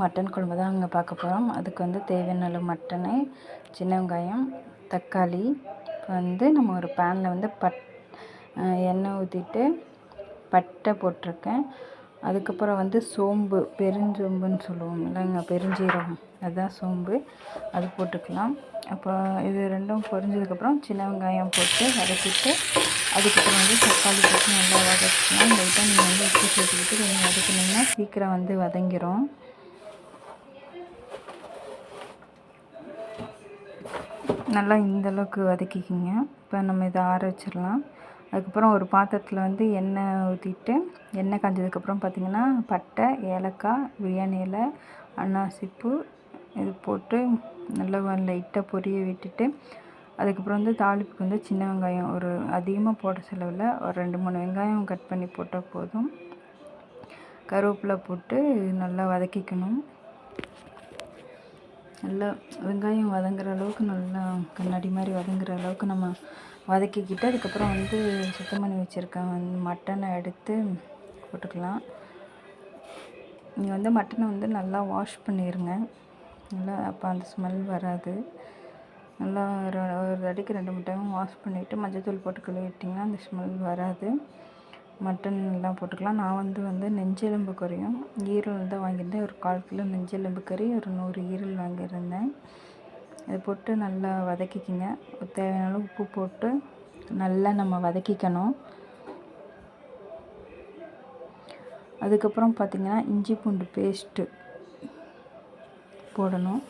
Mutton குழம்பு தான் அங்கே பார்க்க போகிறோம். அதுக்கு வந்து தேவையான அளவு மட்டனு, சின்ன வெங்காயம், தக்காளி. இப்போ வந்து நம்ம ஒரு பேனில் வந்து எண்ணெய் ஊற்றிட்டு பட்டை போட்டிருக்கேன். அதுக்கப்புறம் வந்து சோம்பு, பெருஞ்சோம்புன்னு சொல்லுவோம் இல்லைங்க, பெருஞ்சீரகம், அதுதான் சோம்பு, அது போட்டுக்கலாம். அப்போ இது ரெண்டும் பொரிஞ்சதுக்கப்புறம் சின்ன வெங்காயம் போட்டு வதக்கிட்டு அதுக்கப்புறம் வந்து தக்காளி போட்டு நல்லா வதக்கிக்கலாம். லைட்டாக நீங்கள் வந்து உப்பு சேர்த்துக்கிட்டு கொஞ்சம் வதக்கினீங்கன்னா சீக்கிரம் வந்து வதங்கிடும். நல்லா இந்தளவுக்கு வதக்கிக்கிங்க. இப்போ நம்ம இதை ஆற வச்சிடலாம். அதுக்கப்புறம் ஒரு பாத்திரத்தில் வந்து எண்ணெய் ஊற்றிட்டு எண்ணெய் காஞ்சதுக்கப்புறம் பார்த்திங்கன்னா பட்டை, ஏலக்காய், பிரியாணி இலை, அன்னாசிப்பூ இது போட்டு நல்லா லைட்டாக பொரிய விட்டுட்டு அதுக்கப்புறம் வந்து தாளிப்புக்கு வந்து சின்ன வெங்காயம் ஒரு அதிகமாக போட செலவில் ஒரு 2-3 வெங்காயம் கட் பண்ணி போட்டால் போதும். கருவேப்பிலை போட்டு நல்லா வதக்கிக்கணும். நல்லா வெங்காயம் வதங்குற அளவுக்கு நல்லா கண்ணாடி மாதிரி வதங்குற அளவுக்கு நம்ம வதக்கிக்கிட்டு அதுக்கப்புறம் வந்து சுத்தம் பண்ணி வச்சுருக்கேன் மட்டனை எடுத்து போட்டுக்கலாம். நீங்கள் வந்து மட்டனை வந்து நல்லா வாஷ் பண்ணிடுங்க. நல்லா அப்போ அந்த ஸ்மெல் வராது. நல்லா ஒரு அடிக்கு 2-3 டைம் வாஷ் பண்ணிவிட்டு மஞ்சள்தூள் போட்டு கழுவிட்டிங்கன்னா அந்த ஸ்மெல் வராது. மட்டன் எல்லாம் போட்டுக்கலாம். நான் வந்து நெஞ்செலும்பு கறியும் ஈரல் தான் வாங்கியிருந்தேன். ஒரு 1/4 கிலோ நெஞ்செலும்பு கறி, ஒரு 100 ஈரல் வாங்கியிருந்தேன். அதை போட்டு நல்லா வதக்கிக்கிங்க. தேவையான அளவு உப்பு போட்டு நல்லா நம்ம வதக்கிக்கணும். அதுக்கப்புறம் பார்த்திங்கன்னா இஞ்சி பூண்டு பேஸ்ட்டு போடணும்.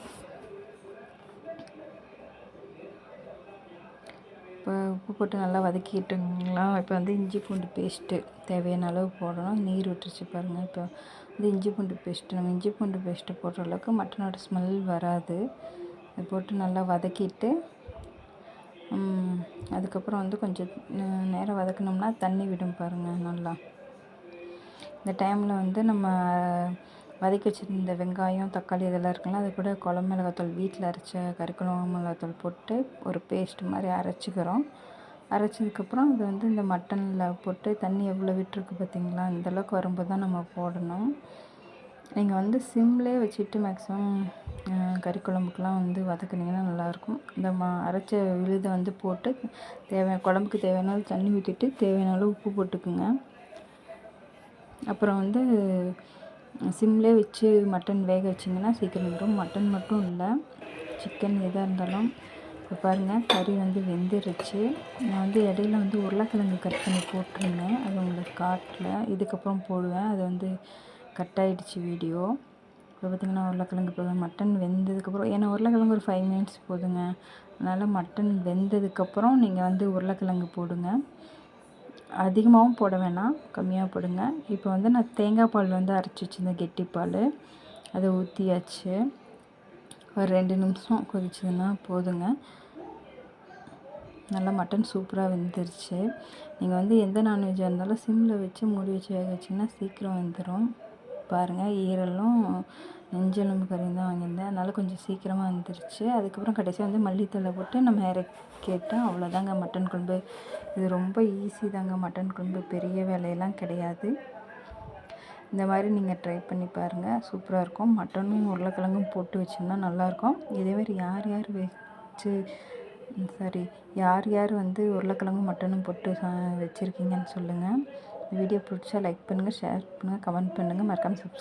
இப்போ உப்பு போட்டு நல்லா வதக்கிட்டுங்களா. இப்போ வந்து இஞ்சி பூண்டு பேஸ்ட்டு தேவையான அளவு போடணும். நீர் விட்டுருச்சு பாருங்கள். இப்போ வந்து இஞ்சி பூண்டு பேஸ்ட்டு நம்ம இஞ்சி பூண்டு பேஸ்ட்டு போடுற அளவுக்கு மட்டனோட ஸ்மெல் வராது. அது போட்டு நல்லா வதக்கிட்டு அதுக்கப்புறம் வந்து கொஞ்சம் நேரம் வதக்கினோம்னா தண்ணி விடும் பாருங்கள். நல்லா இந்த டைமில் வந்து நம்ம வதக்கி வச்சுருந்த வெங்காயம், தக்காளி இதெல்லாம் இருக்குங்களா, அது கூட குழம்பு மிளகாத்தூள் வீட்டில் அரைச்ச கறிக்குழம்பு மிளகாத்தூள் போட்டு ஒரு பேஸ்ட் மாதிரி அரைச்சிக்கிறோம். அரைச்சதுக்கப்புறம் அது வந்து இந்த மட்டனில் போட்டு தண்ணி எவ்வளோ விட்டுருக்கு பார்த்திங்களா, இந்தளவுக்கு வரும்போது தான் நம்ம போடணும். நீங்கள் வந்து சிம்லேயே வச்சுட்டு மேக்ஸிமம் கறிக்குழம்புக்கெலாம் வந்து வதக்குனிங்கன்னா நல்லாயிருக்கும். இந்த அரைச்ச விழுதை வந்து போட்டு குழம்புக்கு தேவையான அளவு தண்ணி ஊற்றிட்டு தேவையான அளவு உப்பு போட்டுக்குங்க. அப்புறம் வந்து சிம்லேயே வச்சு மட்டன் வேக வச்சிங்கன்னா சீக்கிரம் வரும். மட்டன் மட்டும் இல்லை, சிக்கன் எதாக இருந்தாலும். இப்போ பாருங்கள், கறி வந்து வெந்துருச்சு. நான் வந்து இடையில வந்து உருளைக்கிழங்கு கட் பண்ணி போட்டிருந்தேன், அது உங்களுக்கு காட்டல, இதுக்கப்புறம் போடுவேன். அது வந்து கட் ஆகிடுச்சு வீடியோ. இப்போ பார்த்திங்கன்னா உருளைக்கிழங்கு போதும். மட்டன் வெந்ததுக்கப்புறம், ஏன்னா உருளைக்கிழங்கு ஒரு 5 மினிட்ஸ் போதுங்க. அதனால் மட்டன் வெந்ததுக்கப்புறம் நீங்கள் வந்து உருளைக்கிழங்கு போடுங்க. அதிகமாகவும் போட வேணாம், கம்மியாக போடுங்க. இப்போ வந்து நான் தேங்காய் பால் வந்து அரைச்சி வச்சுருந்தேன், கெட்டி பால், அதை ஊற்றியாச்சு. ஒரு 2 நிமிஷம் கொதிச்சதுன்னா போதுங்க. நல்லா மட்டன் சூப்பராக வெந்துருச்சு. நீங்கள் வந்து எந்த நான்வெஜ்ஜாக இருந்தாலும் சிம்மில் வச்சு மூடி வச்சு வேக வச்சிங்கன்னா சீக்கிரம் வெந்துடும். பாருங்கள், ஈரலும் நெஞ்செலும்பு கறியும் தான் வாங்கியிருந்தேன், அதனால் கொஞ்சம் சீக்கிரமாக வந்துருச்சு. அதுக்கப்புறம் கடைசியாக வந்து மல்லித்தழை போட்டு நம்ம இறக்கிட்டோம். அவ்வளோதாங்க மட்டன் குழம்பு. இது ரொம்ப ஈஸி தாங்க மட்டன் குழம்பு, பெரிய வேலையெல்லாம் கிடையாது. இந்த மாதிரி நீங்கள் ட்ரை பண்ணி பாருங்கள், சூப்பராக இருக்கும். மட்டனும் உருளைக்கிழங்கும் போட்டு வச்சிங்கன்னா நல்லாயிருக்கும். இதேமாதிரி யார் யார் வந்து உருளைக்கிழங்கும் மட்டனும் போட்டு வச்சுருக்கீங்கன்னு சொல்லுங்கள். வீடியோ பிடிச்சா லைக் பண்ணுங்கள், ஷேர் பண்ணுங்கள், கமெண்ட் பண்ணுங்கள், மறக்காமல் சப்ஸ்கிரைப்